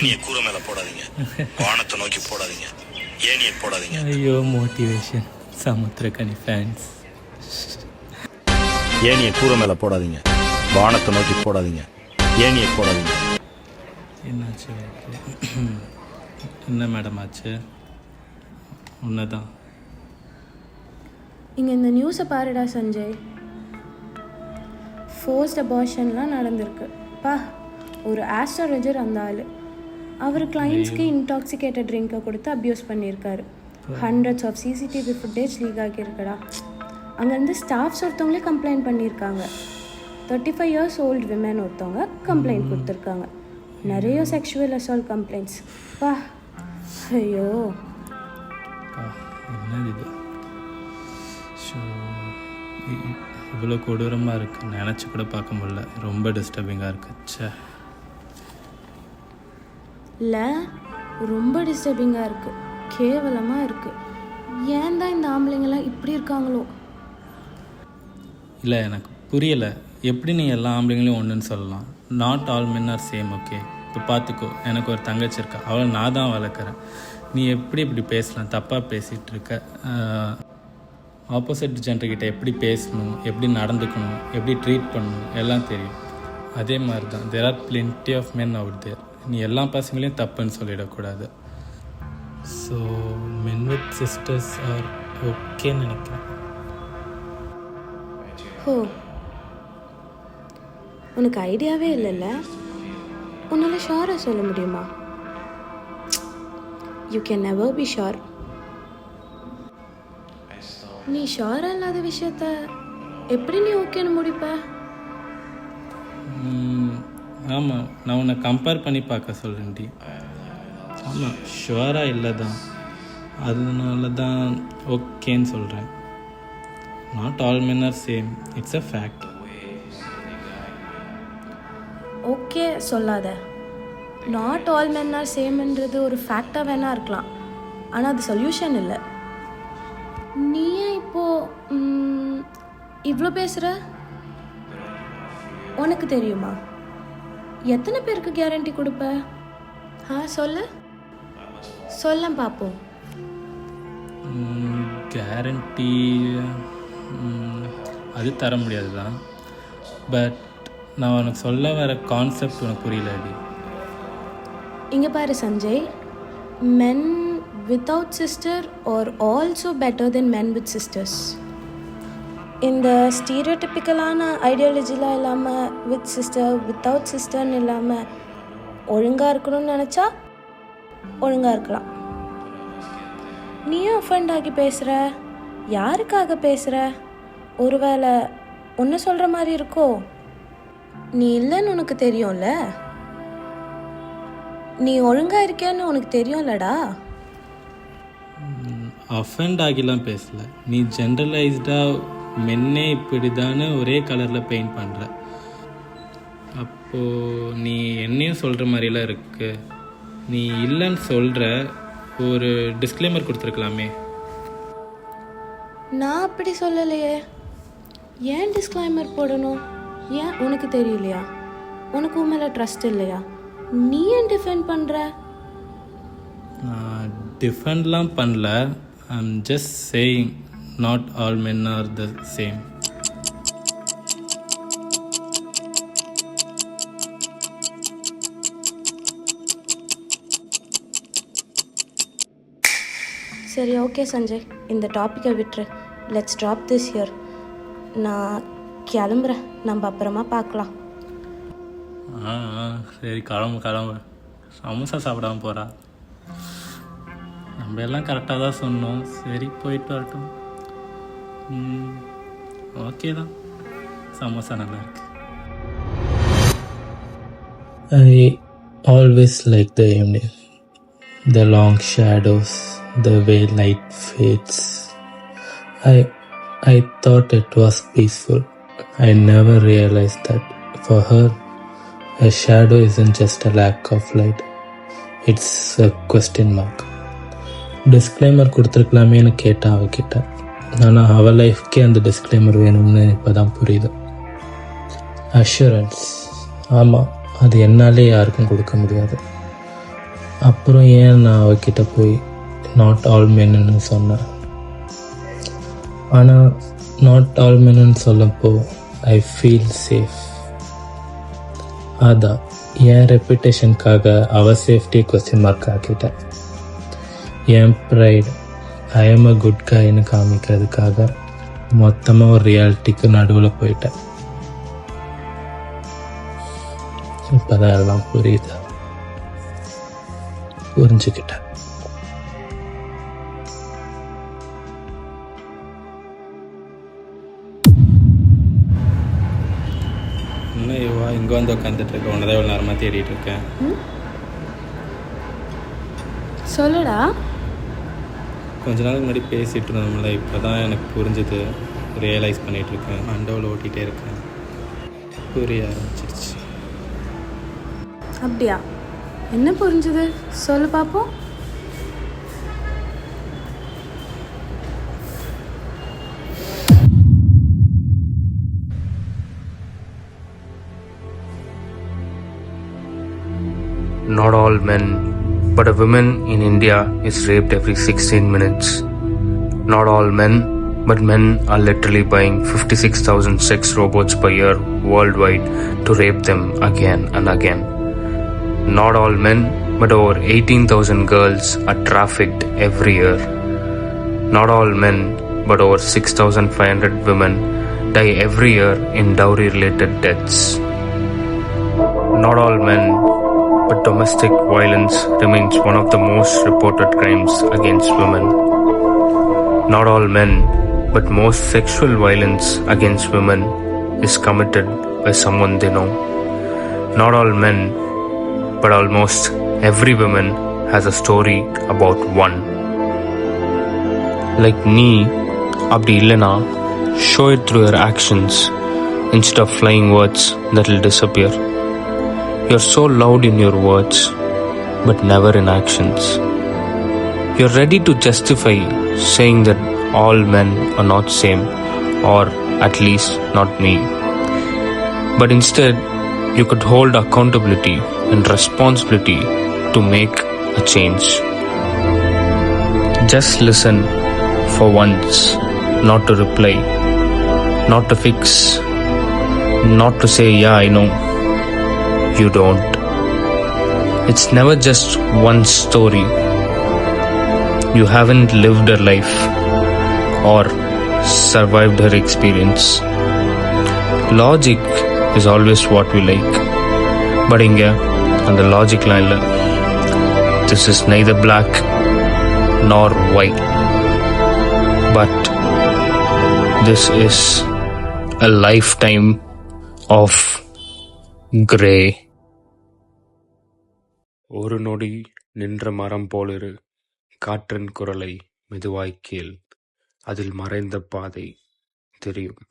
ஏனியை கூரை மேல போடாதீங்க, வானத்தை நோக்கி போடாதீங்க, ஏனியை போடாதீங்க. ஐயோ மோட்டிவேஷன் சமுத்திரக்கனி ஃபேன்ஸ். ஏனியை கூரை மேல போடாதீங்க, வானத்தை நோக்கி போடாதீங்க, ஏனியை போடாதீங்க. என்னாச்சு? என்ன மேடம் ஆச்சு? உன்னதான் இங்கே இந்த நியூஸை பாருடா சஞ்சய். ஃபோர்ஸ்ட் அபார்ஷன்லாம் நடந்திருக்கு. பா, ஒரு ஆஸ்ட்ராலஜர் அந்த ஆள், அவர் கிளைண்ட்ஸ்க்கு இன்டாக்சிகேட்டட் ட்ரிங்கை கொடுத்து அப்யூஸ் பண்ணியிருக்காரு. Hundreds of CCTV footage leak ஆகியிருக்கடா. அங்கேருந்து ஸ்டாஃப்ஸ் ஒருத்தவங்களே கம்ப்ளைண்ட் பண்ணியிருக்காங்க. 35 years old விமன் ஒருத்தவங்க கம்ப்ளைண்ட் கொடுத்துருக்காங்க. நிறைய செக்ஷுவல் அசால்ட் கம்ப்ளைண்ட்ஸ். பா, ஐயோ என்னது இது? ஸோ இவ்வளோ கொடூரமாக இருக்குது, நினச்சி கூட பார்க்க முடியல. ரொம்ப டிஸ்டர்பிங்காக இருக்குது. சே, இல்லை, ரொம்ப டிஸ்டர்பிங்காக இருக்குது, கேவலமாக இருக்குது. ஏன் தான் இந்த ஆம்பளைங்களாம் இப்படி இருக்காங்களோ? இல்லை, எனக்கு புரியலை. எப்படி நீ எல்லா ஆம்பளைங்களையும் ஒன்றுன்னு சொல்லலாம்? Not all men R same. Okay, இப்போ பார்த்துக்கோ, எனக்கு ஒரு தங்கச்சி இருக்கா, அவளை நான் தான் வளர்க்குறேன். நீ எப்படி இப்படி பேசலாம்? தப்பாக பேசிகிட்டு இருக்க. ஆப்போசிட் ஜென்டர்கிட்ட எப்படி பேசணும், எப்படி நடந்துக்கணும், எப்படி ட்ரீட் பண்ணணும் எல்லாம் தெரியும். அதே மாதிரி தான் there are plenty of men out there. நீ எல்லா பசங்களையும் தப்புன்னு சொல்லிடக்கூடாது. So men with sisters are ஓகேன்னு நினைக்கிறேன். ஓ, உனக்கு ஐடியாவே இல்லைல்ல? உன்னால் ஷோராக சொல்ல முடியுமா? You can never be sure. நீ ஷோராக இல்லாத விஷயத்த எப்படி நீ ஓகேன்னு முடிப்ப? ஆமாம், நான் உன்னை கம்பேர் பண்ணி பார்க்க சொல்லுண்டி. ஆமாம், ஷுவராக இல்லை தான், அதனால தான் ஓகேன்னு சொல்கிறேன். Not all men R same, it's a fact. Okay சொல்லாத. நாட் ஆல் மென் ஆர் சேம்ன்றது ஒரு ஃபேக்டாக வேணா இருக்கலாம், ஆனால் அது சொல்யூஷன் இல்லை. நீ ஏன் இப்போது இவ்வளோ பேசுகிற? உனக்கு தெரியுமா எத்தனை பேருக்கு கேரண்டி கொடுப்ப? சொல்ல பார்ப்போம். கேரண்டி அது தர முடியாது தான். பட் நான் உனக்கு சொல்ல வர கான்செப்ட் உனக்கு புரியல. அடி இங்கே பாரு Sanjay, men without sister are also better than men with sisters. இந்த ஸ்டீரியோடிப்பிக்கலான ஐடியாலஜிலாம் இல்லாமல், வித் சிஸ்டர் வித்தவுட் சிஸ்டர்னு இல்லாமல் ஒழுங்காக இருக்கணும்னு நினச்சா ஒழுங்காக இருக்கலாம். நீயும் அஃபண்ட் ஆகி பேசுகிற. யாருக்காக பேசுகிற? ஒருவேளை ஒன்று சொல்கிற மாதிரி இருக்கோ? நீ இல்லைன்னு உனக்கு தெரியும்ல, நீ ஒழுங்காக இருக்கேன்னு உனக்கு தெரியும்லடா. அஃபெண்ட் ஆகிலாம் பேசலை. நீ ஜென்ரலைஸ்டாக மென்னே இப்படி தானே ஒரே கலரில் பெயிண்ட் பண்ணுற. அப்போது நீ என்னையும் சொல்கிற மாதிரிலாம் இருக்கு. நீ இல்லைன்னு சொல்கிற, ஒரு டிஸ்க்ளைமர் கொடுத்துருக்கலாமே. நான் அப்படி சொல்லலையே. ஏன் டிஸ்க்ளைமர் போடணும்? ஏன் உனக்கு தெரியலையா? உனக்கு உன் மேலே ட்ரஸ்ட் இல்லையா? நீ ஏன் டிஃபெண்ட் பண்ணுற? நான் டிஃபெண்ட்லாம் பண்ணல. I'm just saying not all men R the same. சரி, ஓகே சஞ்சய், இந்த டாப்பிக்கை விட்டுரு. Let's drop this here. நான் கிளம்புறேன், நம்ம அப்புறமா பார்க்கலாம். சரி, கிளம்பு. சமோசா சாப்பிடாம போகிறா. நம்ம எல்லாம் கரெக்டாக தான் சொன்னோம். சரி, போயிட்டு வரட்டும். ஓகே தான், சமோசா நல்லா இருக்கு. I always like the evening, the long shadows, the way light fades. I thought it was peaceful. I never realized that for her, a shadow isn't just a lack of light. It's a question mark. Disclaimer கொடுத்துருக்கலாமேன்னு கேட்டான் அவகிட்ட. ஆனால் அவள் லைஃப்கே அந்த disclaimer வேணும்னு இப்போ தான் புரியுது. அஷூரன்ஸ், ஆமாம், அது என்னாலே யாருக்கும் கொடுக்க முடியாது. அப்புறம் ஏன் நான் அவகிட்ட போய் நாட் ஆல் மென்னு சொன்னேன். ஆனால் நாட் ஆல் மென்னு சொல்லப்போ ஐ ஃபீல் சேஃப். அதான் என் ரெப்புடேஷனுக்காக அவ சேஃப்டியை கொஸ்டின் மார்க் ஆக்கிட்டேன். என் pride I am a good கைன்னு காமிக்கிறதுக்காக மொத்தமாக ஒரு ரியாலிட்டிக்கு நடுவில் போயிட்டேன். இப்போதான் எல்லாம் புரியுது, புரிஞ்சுக்கிட்டேன். இன்னும் இவா இங்கே வந்து உட்காந்துட்டு இருக்க உன்னதான் இவ்வளோ நேரமாக தேடிட்டு இருக்கேன். சொல்லுடா. கொஞ்ச நாளுக்கு முன்னாடி பேசிகிட்டு இருந்தோம்ல, இப்போ தான் எனக்கு புரிஞ்சுது, ரியலைஸ் பண்ணிகிட்ருக்கேன். மண்டவில் ஓட்டிகிட்டே இருக்கேன், புரிய ஆரம்பிச்சிருச்சு. அப்படியா? என்ன புரிஞ்சுது சொல்லு பார்ப்போம். Not all men, but a woman in India is raped every 16 minutes. Not all men, but men are literally buying 56,000 sex robots per year worldwide to rape them again and again. Not all men, but over 18,000 girls are trafficked every year. Not all men, but over 6,500 women die every year in dowry-related deaths. Not all men, but domestic violence remains one of the most reported crimes against women. Not all men, but most sexual violence against women is committed by someone they know. Not all men, but almost every woman has a story about one. Like நீ அப்படி இல்லைனா, show it through your actions instead of flying words that will disappear. You're so loud in your words, but never in actions. You're ready to justify saying that all men are not same, or at least not me. But instead, you could hold accountability and responsibility to make a change. Just listen for once, not to reply, not to fix, not to say, yeah, I know. You don't. It's never just one story. You haven't lived her life or survived her experience. Logic is always what we like. But inga on the logic line, this is neither black nor white. But this is a lifetime of grey. ஒரு நொடி நின்ற மரம் போலிரு, காற்றின் குரலை மெதுவாய் கேள், அதில் மறைந்த பாதை தெரியும்.